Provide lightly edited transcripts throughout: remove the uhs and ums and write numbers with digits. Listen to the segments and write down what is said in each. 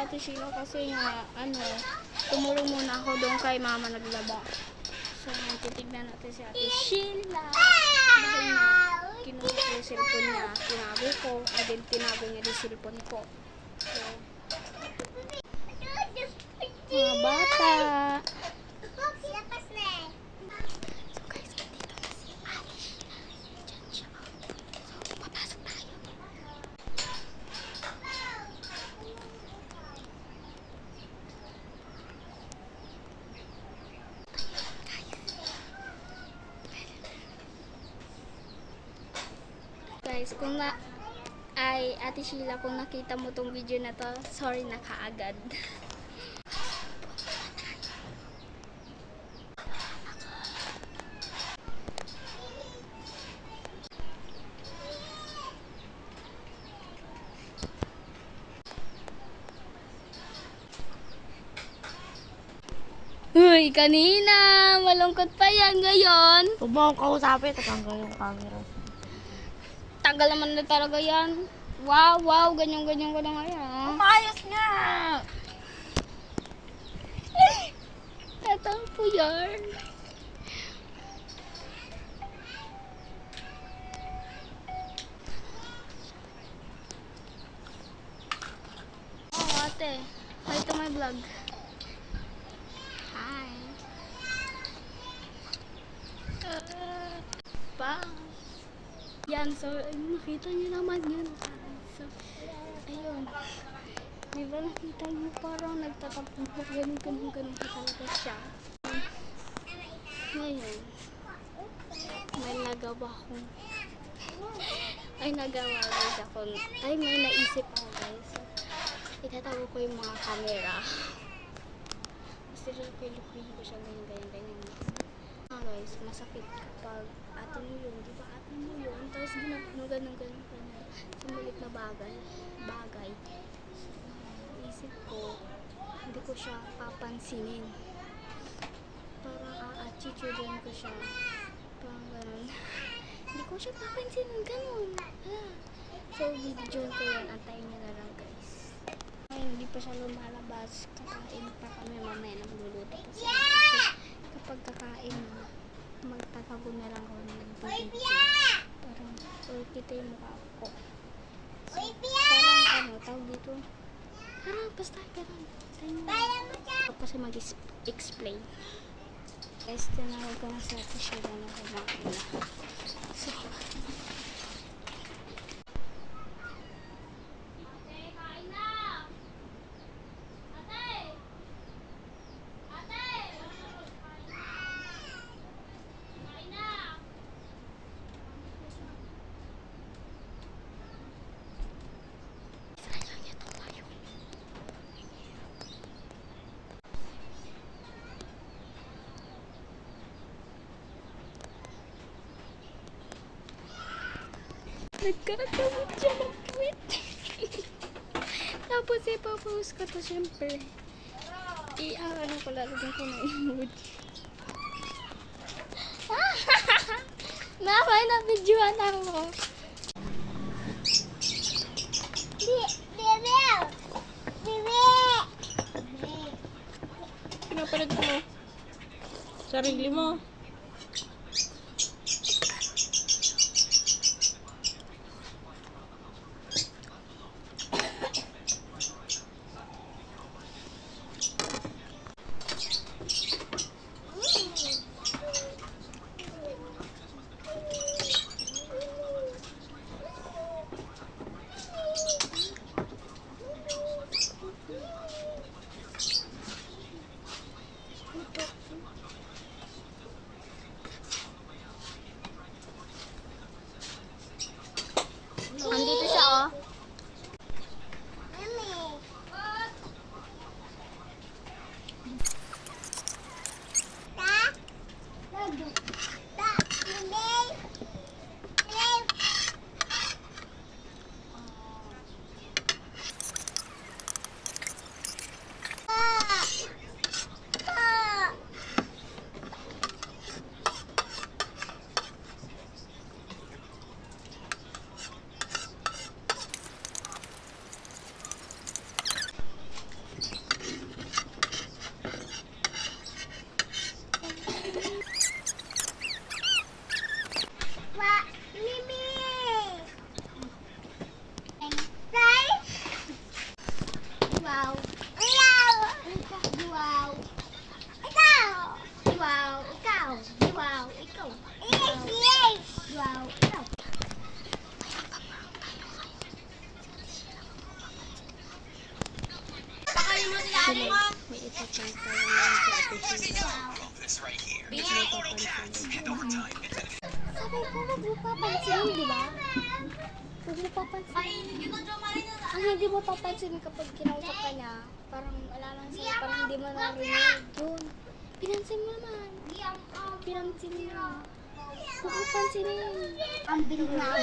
Ate Sheila kasi nga, tumulong muna ako doon kay mama naglaba. So, titignan natin si Ate Sheila. Dahil nga, kinuha ko yung cellphone niya, tinago ko, and then tinago niya yung cellphone ko. So, mga bata. So guys, dito na si Ate Sheila. Diyan siya. So, papasok tayo. Guys, kung Ate Sheila, kung nakita mo tong video na to, sorry na kaagad. Uy, kanina, malungkot pa yan ngayon. Huwag mo akong kausapin, tatanggal yung camera. Tagal naman na talaga yan. Wow, ganyan ko na ngayon. Umayos nga! Tatang po yan. Oh, ate. Hi to my vlog. Hi. Yan, so, nakita niyo naman yun. So, ayun. Diba nakita niyo parang nagtatapok, ganun talaga siya. Ngayon, may nagawa ko. May naisip ako guys. So, itatago ko yung mga camera. Kasi lukuy ko siya ganyan. Guys, masakit kapag ate mo yun, di ba ate mo yun? Tapos ganun sa maliit na bagay. Isip ko, hindi ko siya papansinin. Parang a-attitudean ko siya. Parang ganun. Hindi ko siya papansinin, ganun. So, video ko yun. Antayin nyo na lang guys. Ngayon, hindi pa siya lumalabas. Kakain pa kami. Mamaya nagluluto pa siya. Kasi kapag kakain na, magtatago na lang ako nag-video. Parang, kita yung mukha ko. So, parang tawag dito. Parang, basta ganun. Ako kasi mag-explain. Guys, tinawag ko na sa Ate Sheila na kumain na. So, nagkakamot siya ng tweet. Tapos ipapost ko to syempre. Ko lalagyan ko ng emoji. Nakakaya na videoan ako. Pinapalit mo. Sarili mo. Ikaw. Wow. Ikaw. May ipapang parang sa ating sabi ko, huwag mo papansinin, di ba? Huwag mo papansinin. Ang hindi mo papansinin kapag kinausap ka niya, parang wala lang sa'yo, parang hindi mo narinig. Yun. Pinansin mo naman. Pinansin mo. Huwag mo pansinin. Ang bilis na ako.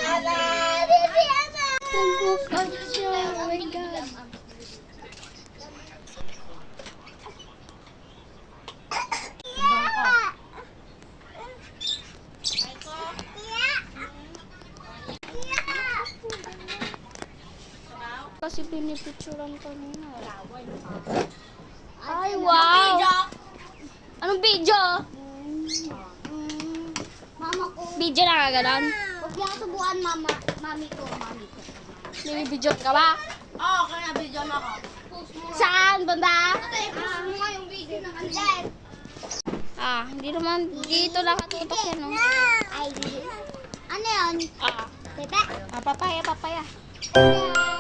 Nagbukas siya. Oh my God. Kasi pinipicturan ko niya. Ay, wow! Anong video? Mama ko. Video na ka ganon? Huwag niya subuan, mami ko. Binibidyo ka ba? Oo, kaya video na ako. Saan? Banda? Post mo nga yung video na kanila. Hindi naman dito nakatutok yan, no? Ay, ano yun? Ah, Pepe? papaya. Yeah.